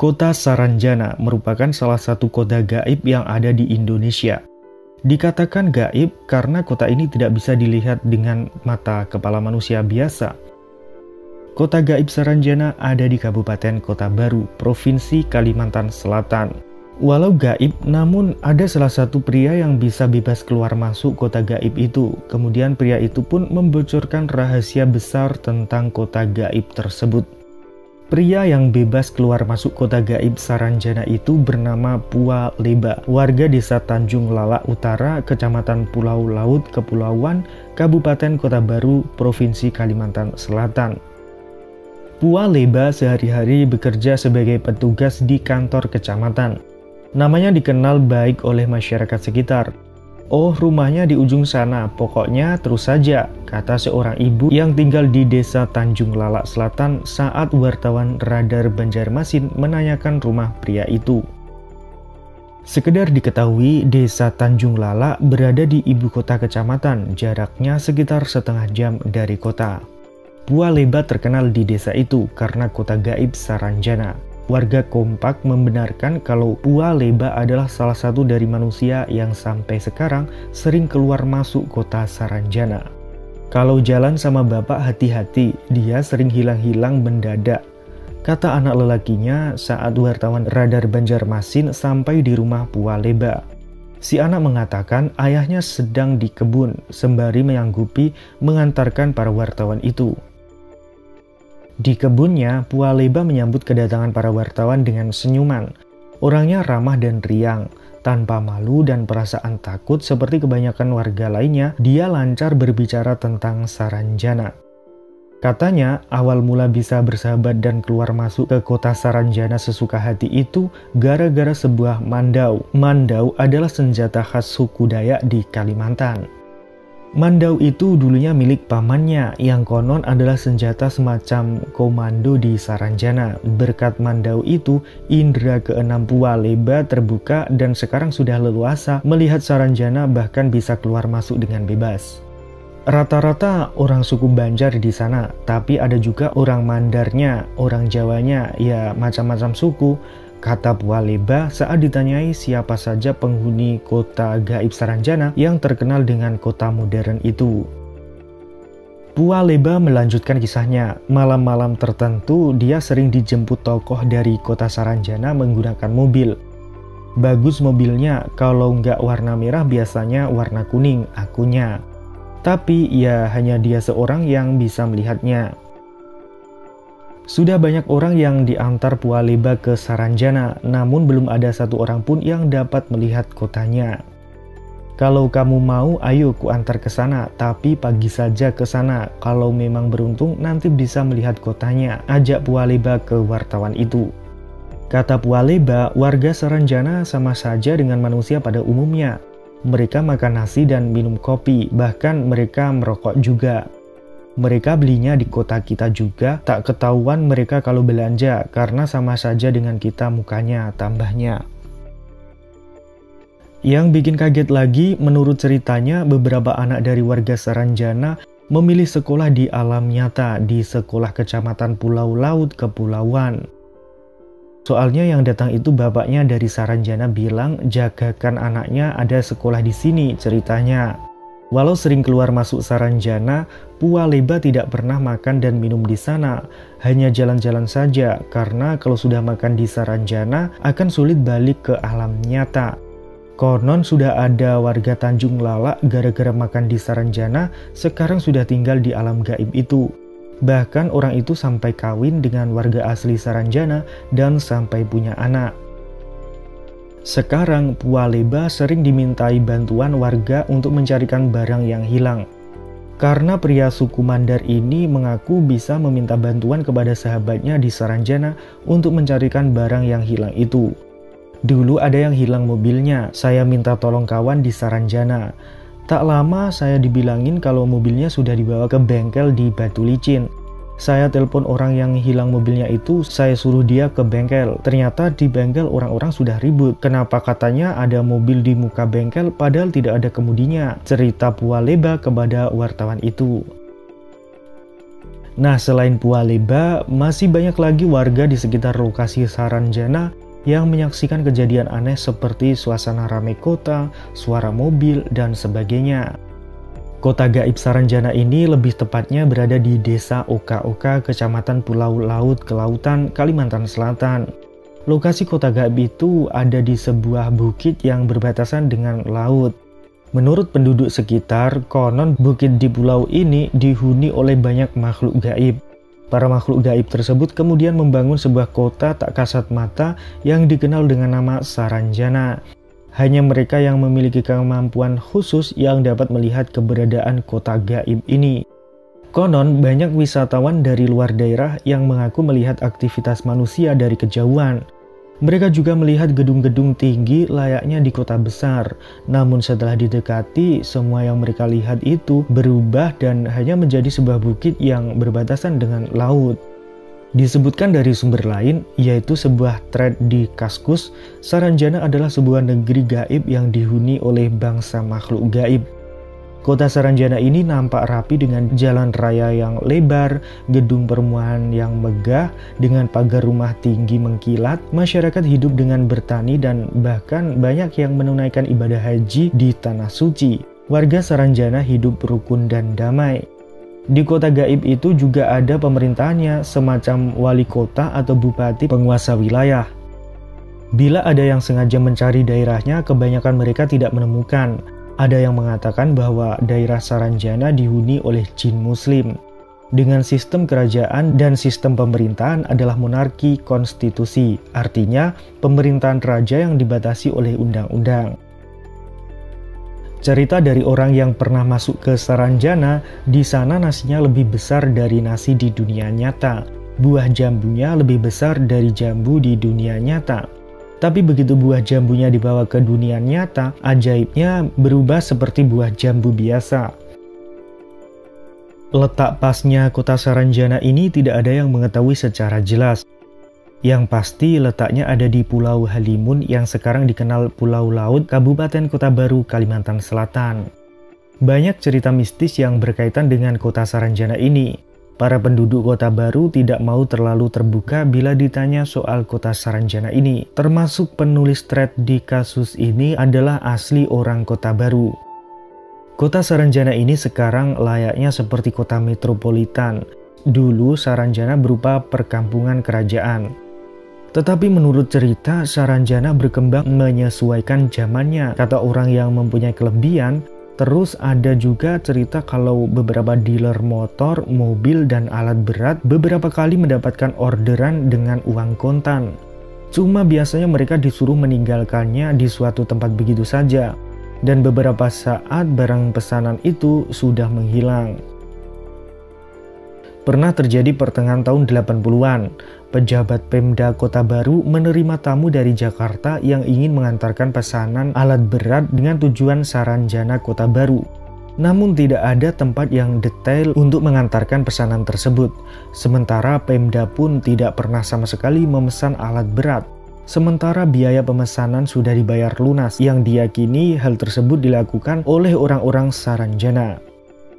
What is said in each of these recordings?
Kota Saranjana merupakan salah satu kota gaib yang ada di Indonesia. Dikatakan gaib karena kota ini tidak bisa dilihat dengan mata kepala manusia biasa. Kota gaib Saranjana ada di Kabupaten Kota Baru, Provinsi Kalimantan Selatan. Walau gaib, namun ada salah satu pria yang bisa bebas keluar masuk kota gaib itu. Kemudian pria itu pun membocorkan rahasia besar tentang kota gaib tersebut. Pria yang bebas keluar masuk kota gaib Saranjana itu bernama Pua Leba, warga desa Tanjung Lalak Utara, Kecamatan Pulau Laut, Kepulauan, Kabupaten Kota Baru, Provinsi Kalimantan Selatan. Pua Leba sehari-hari bekerja sebagai petugas di kantor kecamatan. Namanya dikenal baik oleh masyarakat sekitar. "Oh, rumahnya di ujung sana, pokoknya terus saja," kata seorang ibu yang tinggal di desa Tanjung Lalak Selatan saat wartawan Radar Banjarmasin menanyakan rumah pria itu. Sekedar diketahui, desa Tanjung Lalak berada di ibu kota kecamatan, jaraknya sekitar setengah jam dari kota. Pua Leba terkenal di desa itu karena kota gaib Saranjana. Warga kompak membenarkan kalau Pua Leba adalah salah satu dari manusia yang sampai sekarang sering keluar masuk kota Saranjana. Kalau jalan sama bapak hati-hati, dia sering hilang-hilang mendadak, kata anak lelakinya saat wartawan Radar Banjarmasin sampai di rumah Pua Leba. Si anak mengatakan ayahnya sedang di kebun sembari menyanggupi mengantarkan para wartawan itu. Di kebunnya, Pua Leba menyambut kedatangan para wartawan dengan senyuman. Orangnya ramah dan riang. Tanpa malu dan perasaan takut seperti kebanyakan warga lainnya, dia lancar berbicara tentang Saranjana. Katanya, awal mula bisa bersahabat dan keluar masuk ke kota Saranjana sesuka hati itu gara-gara sebuah mandau. Mandau adalah senjata khas suku Dayak di Kalimantan. Mandau itu dulunya milik pamannya, yang konon adalah senjata semacam komando di Saranjana. Berkat mandau itu, indera keenam Pua Leba terbuka dan sekarang sudah leluasa melihat Saranjana bahkan bisa keluar masuk dengan bebas. Rata-rata orang suku Banjar di sana, tapi ada juga orang Mandarnya, orang Jawanya, ya macam-macam suku, kata Pua Leba saat ditanyai siapa saja penghuni kota gaib Saranjana yang terkenal dengan kota modern itu. Pua Leba melanjutkan kisahnya. Malam-malam tertentu dia sering dijemput tokoh dari kota Saranjana menggunakan mobil. Bagus mobilnya, kalau nggak warna merah biasanya warna kuning, akunya. Tapi ya hanya dia seorang yang bisa melihatnya. Sudah banyak orang yang diantar Pua Leba ke Saranjana, namun belum ada satu orang pun yang dapat melihat kotanya. "Kalau kamu mau, ayo ku antar ke sana, tapi pagi saja ke sana. Kalau memang beruntung, nanti bisa melihat kotanya," ajak Pua Leba ke wartawan itu. Kata Pua Leba, warga Saranjana sama saja dengan manusia pada umumnya. Mereka makan nasi dan minum kopi, bahkan mereka merokok juga. Mereka belinya di kota kita juga, tak ketahuan mereka kalau belanja, karena sama saja dengan kita mukanya, tambahnya. Yang bikin kaget lagi, menurut ceritanya, beberapa anak dari warga Saranjana memilih sekolah di alam nyata, di sekolah kecamatan Pulau Laut, Kepulauan. Soalnya yang datang itu bapaknya dari Saranjana bilang, jagakan anaknya ada sekolah di sini, ceritanya. Walau sering keluar masuk Saranjana, Pua Leba tidak pernah makan dan minum di sana. Hanya jalan-jalan saja, karena kalau sudah makan di Saranjana akan sulit balik ke alam nyata. Konon sudah ada warga Tanjung Lalak gara-gara makan di Saranjana, sekarang sudah tinggal di alam gaib itu. Bahkan orang itu sampai kawin dengan warga asli Saranjana dan sampai punya anak. Sekarang, Pua Leba sering dimintai bantuan warga untuk mencarikan barang yang hilang. Karena pria suku Mandar ini mengaku bisa meminta bantuan kepada sahabatnya di Saranjana untuk mencarikan barang yang hilang itu. "Dulu ada yang hilang mobilnya, saya minta tolong kawan di Saranjana. Tak lama saya dibilangin kalau mobilnya sudah dibawa ke bengkel di Batu Licin. Saya telepon orang yang hilang mobilnya itu, saya suruh dia ke bengkel. Ternyata di bengkel orang-orang sudah ribut. Kenapa katanya ada mobil di muka bengkel padahal tidak ada kemudinya," cerita Pua Leba kepada wartawan itu. Nah, selain Purbalingga, masih banyak lagi warga di sekitar lokasi Saranjana yang menyaksikan kejadian aneh seperti suasana ramai kota, suara mobil, dan sebagainya. Kota gaib Saranjana ini lebih tepatnya berada di Desa Oka-Oka, Kecamatan Pulau Laut, Kelautan, Kalimantan Selatan. Lokasi kota gaib itu ada di sebuah bukit yang berbatasan dengan laut. Menurut penduduk sekitar, konon bukit di pulau ini dihuni oleh banyak makhluk gaib. Para makhluk gaib tersebut kemudian membangun sebuah kota tak kasat mata yang dikenal dengan nama Saranjana. Hanya mereka yang memiliki kemampuan khusus yang dapat melihat keberadaan kota gaib ini. Konon banyak wisatawan dari luar daerah yang mengaku melihat aktivitas manusia dari kejauhan. Mereka juga melihat gedung-gedung tinggi layaknya di kota besar. Namun setelah didekati, semua yang mereka lihat itu berubah dan hanya menjadi sebuah bukit yang berbatasan dengan laut. Disebutkan dari sumber lain, yaitu sebuah thread di Kaskus, Saranjana adalah sebuah negeri gaib yang dihuni oleh bangsa makhluk gaib. Kota Saranjana ini nampak rapi dengan jalan raya yang lebar, gedung perumahan yang megah, dengan pagar rumah tinggi mengkilat, masyarakat hidup dengan bertani dan bahkan banyak yang menunaikan ibadah haji di Tanah Suci. Warga Saranjana hidup rukun dan damai. Di kota gaib itu juga ada pemerintahnya, semacam wali kota atau bupati penguasa wilayah. Bila ada yang sengaja mencari daerahnya, kebanyakan mereka tidak menemukan. Ada yang mengatakan bahwa daerah Saranjana dihuni oleh jin muslim. Dengan sistem kerajaan dan sistem pemerintahan adalah monarki konstitusi, artinya pemerintahan raja yang dibatasi oleh undang-undang. Cerita dari orang yang pernah masuk ke Saranjana, di sana nasinya lebih besar dari nasi di dunia nyata. Buah jambunya lebih besar dari jambu di dunia nyata. Tapi begitu buah jambunya dibawa ke dunia nyata, ajaibnya berubah seperti buah jambu biasa. Letak pasnya kota Saranjana ini tidak ada yang mengetahui secara jelas. Yang pasti letaknya ada di Pulau Halimun yang sekarang dikenal Pulau Laut, Kabupaten Kota Baru, Kalimantan Selatan. Banyak cerita mistis yang berkaitan dengan kota Saranjana ini. Para penduduk Kota Baru tidak mau terlalu terbuka bila ditanya soal kota Saranjana ini. Termasuk penulis thread di kasus ini adalah asli orang Kota Baru. Kota Saranjana ini sekarang layaknya seperti kota metropolitan. Dulu Saranjana berupa perkampungan kerajaan. Tetapi menurut cerita, Saranjana berkembang menyesuaikan zamannya, kata orang yang mempunyai kelebihan. Terus ada juga cerita kalau beberapa dealer motor, mobil, dan alat berat beberapa kali mendapatkan orderan dengan uang kontan. Cuma biasanya mereka disuruh meninggalkannya di suatu tempat begitu saja. Dan beberapa saat barang pesanan itu sudah menghilang. Pernah terjadi pertengahan tahun 80-an, pejabat Pemda Kota Baru menerima tamu dari Jakarta yang ingin mengantarkan pesanan alat berat dengan tujuan Saranjana Kota Baru. Namun tidak ada tempat yang detail untuk mengantarkan pesanan tersebut. Sementara Pemda pun tidak pernah sama sekali memesan alat berat. Sementara biaya pemesanan sudah dibayar lunas, yang diyakini hal tersebut dilakukan oleh orang-orang Saranjana.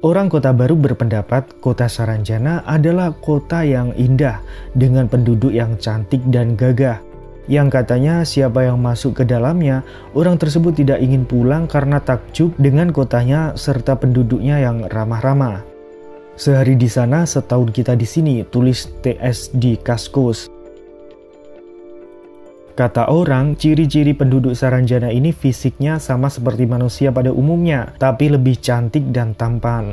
Orang Kota Baru berpendapat kota Saranjana adalah kota yang indah dengan penduduk yang cantik dan gagah. Yang katanya siapa yang masuk ke dalamnya, orang tersebut tidak ingin pulang karena takjub dengan kotanya serta penduduknya yang ramah-ramah. Sehari di sana, setahun kita di sini, tulis TS di Kaskus. Kata orang, ciri-ciri penduduk Saranjana ini fisiknya sama seperti manusia pada umumnya, tapi lebih cantik dan tampan.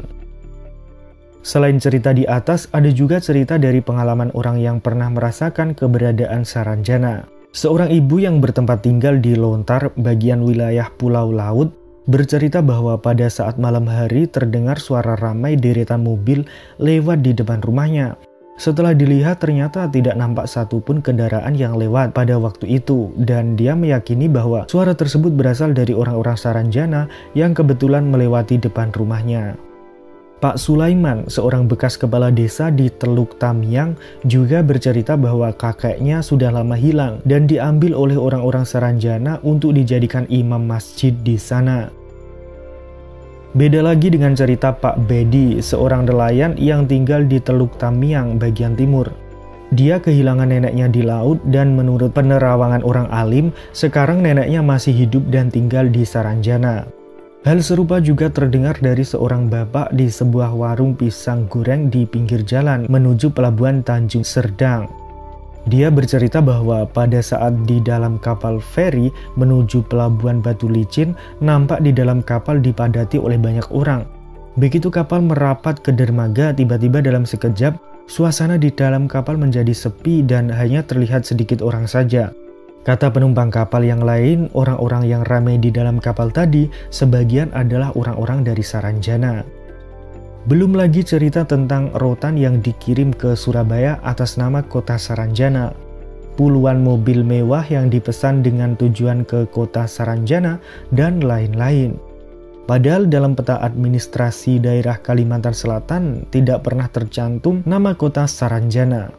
Selain cerita di atas, ada juga cerita dari pengalaman orang yang pernah merasakan keberadaan Saranjana. Seorang ibu yang bertempat tinggal di Lontar, bagian wilayah Pulau Laut, bercerita bahwa pada saat malam hari terdengar suara ramai deretan mobil lewat di depan rumahnya. Setelah dilihat ternyata tidak nampak satupun kendaraan yang lewat pada waktu itu, dan dia meyakini bahwa suara tersebut berasal dari orang-orang Saranjana yang kebetulan melewati depan rumahnya. Pak Sulaiman, seorang bekas kepala desa di Teluk Tamiang, juga bercerita bahwa kakeknya sudah lama hilang dan diambil oleh orang-orang Saranjana untuk dijadikan imam masjid di sana. Beda lagi dengan cerita Pak Bedi, seorang nelayan yang tinggal di Teluk Tamiang bagian timur. Dia kehilangan neneknya di laut dan menurut penerawangan orang alim, sekarang neneknya masih hidup dan tinggal di Saranjana. Hal serupa juga terdengar dari seorang bapak di sebuah warung pisang goreng di pinggir jalan menuju pelabuhan Tanjung Serdang. Dia bercerita bahwa pada saat di dalam kapal feri menuju pelabuhan Batu Licin, nampak di dalam kapal dipadati oleh banyak orang. Begitu kapal merapat ke dermaga, tiba-tiba dalam sekejap, suasana di dalam kapal menjadi sepi dan hanya terlihat sedikit orang saja. Kata penumpang kapal yang lain, orang-orang yang ramai di dalam kapal tadi, sebagian adalah orang-orang dari Saranjana. Belum lagi cerita tentang rotan yang dikirim ke Surabaya atas nama kota Saranjana. Puluhan mobil mewah yang dipesan dengan tujuan ke kota Saranjana dan lain-lain. Padahal dalam peta administrasi daerah Kalimantan Selatan tidak pernah tercantum nama kota Saranjana.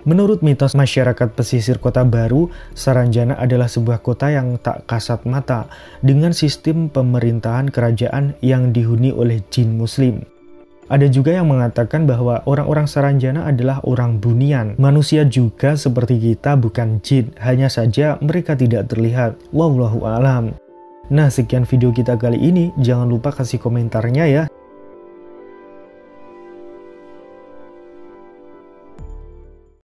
Menurut mitos masyarakat pesisir Kota Baru, Saranjana adalah sebuah kota yang tak kasat mata dengan sistem pemerintahan kerajaan yang dihuni oleh jin muslim. Ada juga yang mengatakan bahwa orang-orang Saranjana adalah orang bunian. Manusia juga seperti kita, bukan jin. Hanya saja mereka tidak terlihat. Wallahu a'lam. Nah, sekian video kita kali ini. Jangan lupa kasih komentarnya ya.